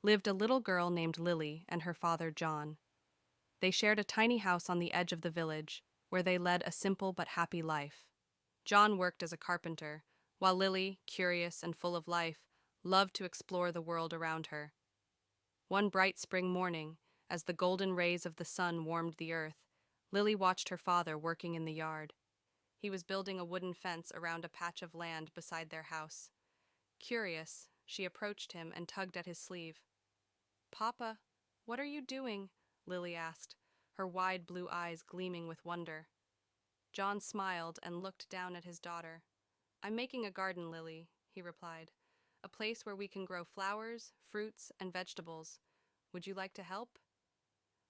lived a little girl named Lily and her father John. They shared a tiny house on the edge of the village, where they led a simple but happy life. John worked as a carpenter, while Lily, curious and full of life, loved to explore the world around her. One bright spring morning, as the golden rays of the sun warmed the earth, Lily watched her father working in the yard. He was building a wooden fence around a patch of land beside their house. Curious, she approached him and tugged at his sleeve. "Papa, what are you doing?" Lily asked, her wide blue eyes gleaming with wonder. John smiled and looked down at his daughter. "I'm making a garden, Lily," he replied. "A place where we can grow flowers, fruits, and vegetables. Would you like to help?"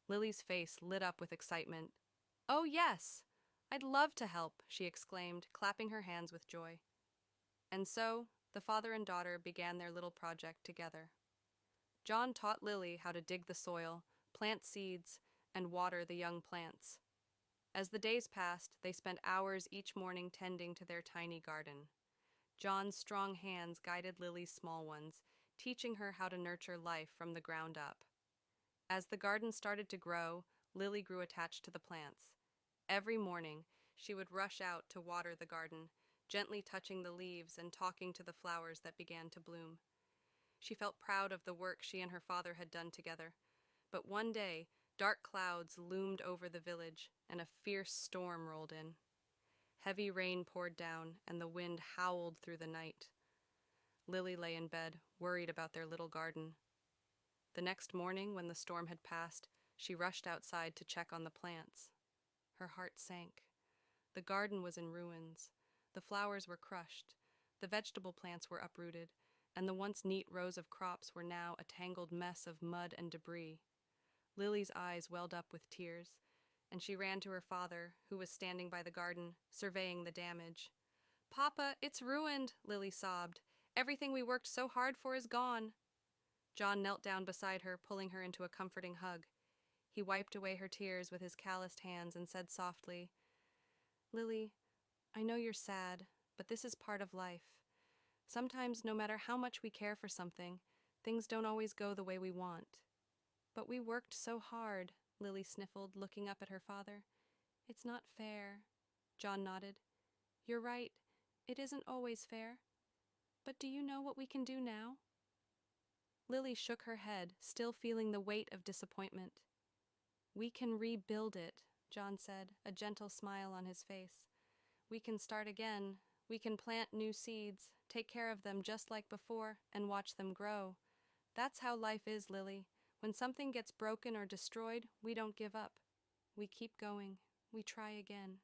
Lily's face lit up with excitement. "Oh, yes! I'd love to help," she exclaimed, clapping her hands with joy. And so, the father and daughter began their little project together. John taught Lily how to dig the soil, plant seeds, and water the young plants. As the days passed, they spent hours each morning tending to their tiny garden. John's strong hands guided Lily's small ones, teaching her how to nurture life from the ground up. As the garden started to grow, Lily grew attached to the plants. Every morning, she would rush out to water the garden, gently touching the leaves and talking to the flowers that began to bloom. She felt proud of the work she and her father had done together. But one day, dark clouds loomed over the village, and a fierce storm rolled in. Heavy rain poured down, and the wind howled through the night. Lily lay in bed, worried about their little garden. The next morning, when the storm had passed, she rushed outside to check on the plants. Her heart sank. The garden was in ruins. The flowers were crushed. The vegetable plants were uprooted, and the once neat rows of crops were now a tangled mess of mud and debris. Lily's eyes welled up with tears, and she ran to her father, who was standing by the garden, surveying the damage. "Papa, it's ruined," Lily sobbed. "Everything we worked so hard for is gone." John knelt down beside her, pulling her into a comforting hug. He wiped away her tears with his calloused hands and said softly, "Lily, I know you're sad, but this is part of life. Sometimes, no matter how much we care for something, things don't always go the way we want." "But we worked so hard," Lily sniffled, looking up at her father. "It's not fair." John nodded. "You're right. It isn't always fair. But do you know what we can do now?" Lily shook her head, still feeling the weight of disappointment. "We can rebuild it," John said, a gentle smile on his face. "We can start again. We can plant new seeds, take care of them just like before, and watch them grow. That's how life is, Lily. When something gets broken or destroyed, we don't give up. We keep going. We try again."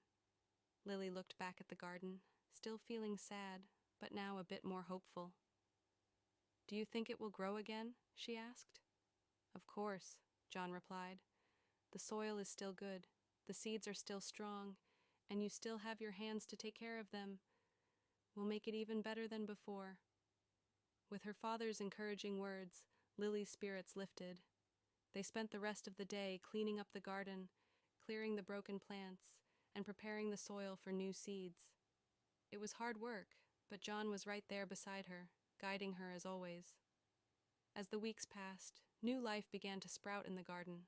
Lily looked back at the garden, still feeling sad, but now a bit more hopeful. "Do you think it will grow again?" she asked. "Of course," John replied. "The soil is still good, the seeds are still strong, and you still have your hands to take care of them. We'll make it even better than before." With her father's encouraging words, Lily's spirits lifted. They spent the rest of the day cleaning up the garden, clearing the broken plants, and preparing the soil for new seeds. It was hard work, but John was right there beside her, guiding her as always. As the weeks passed, new life began to sprout in the garden.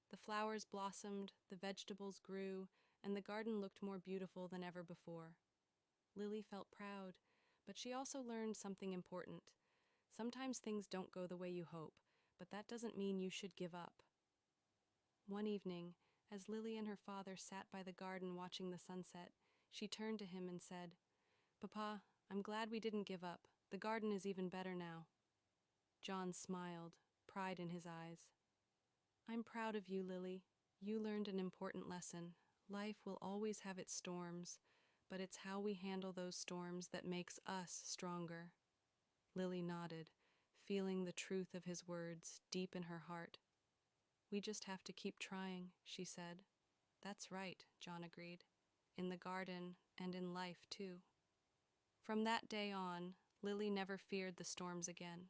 The flowers blossomed, the vegetables grew, and the garden looked more beautiful than ever before. Lily felt proud, but she also learned something important. Sometimes things don't go the way you hope, but that doesn't mean you should give up. One evening, as Lily and her father sat by the garden watching the sunset, she turned to him and said, "Papa, I'm glad we didn't give up. The garden is even better now." John smiled, pride in his eyes. "I'm proud of you, Lily. You learned an important lesson. Life will always have its storms, but it's how we handle those storms that makes us stronger." Lily nodded, feeling the truth of his words deep in her heart. "We just have to keep trying," she said. "That's right," John agreed. "In the garden and in life, too." From that day on, Lily never feared the storms again.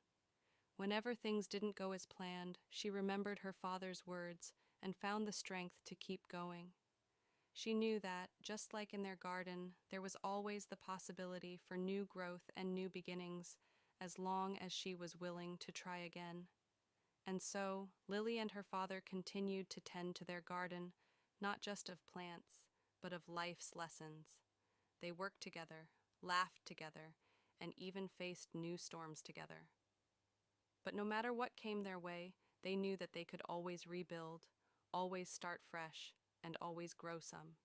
Whenever things didn't go as planned, she remembered her father's words and found the strength to keep going. She knew that, just like in their garden, there was always the possibility for new growth and new beginnings, as long as she was willing to try again. And so Lily and her father continued to tend to their garden, not just of plants, but of life's lessons. They worked together, laughed together, and even faced new storms together. But no matter what came their way, they knew that they could always rebuild, always start fresh, and always grow some.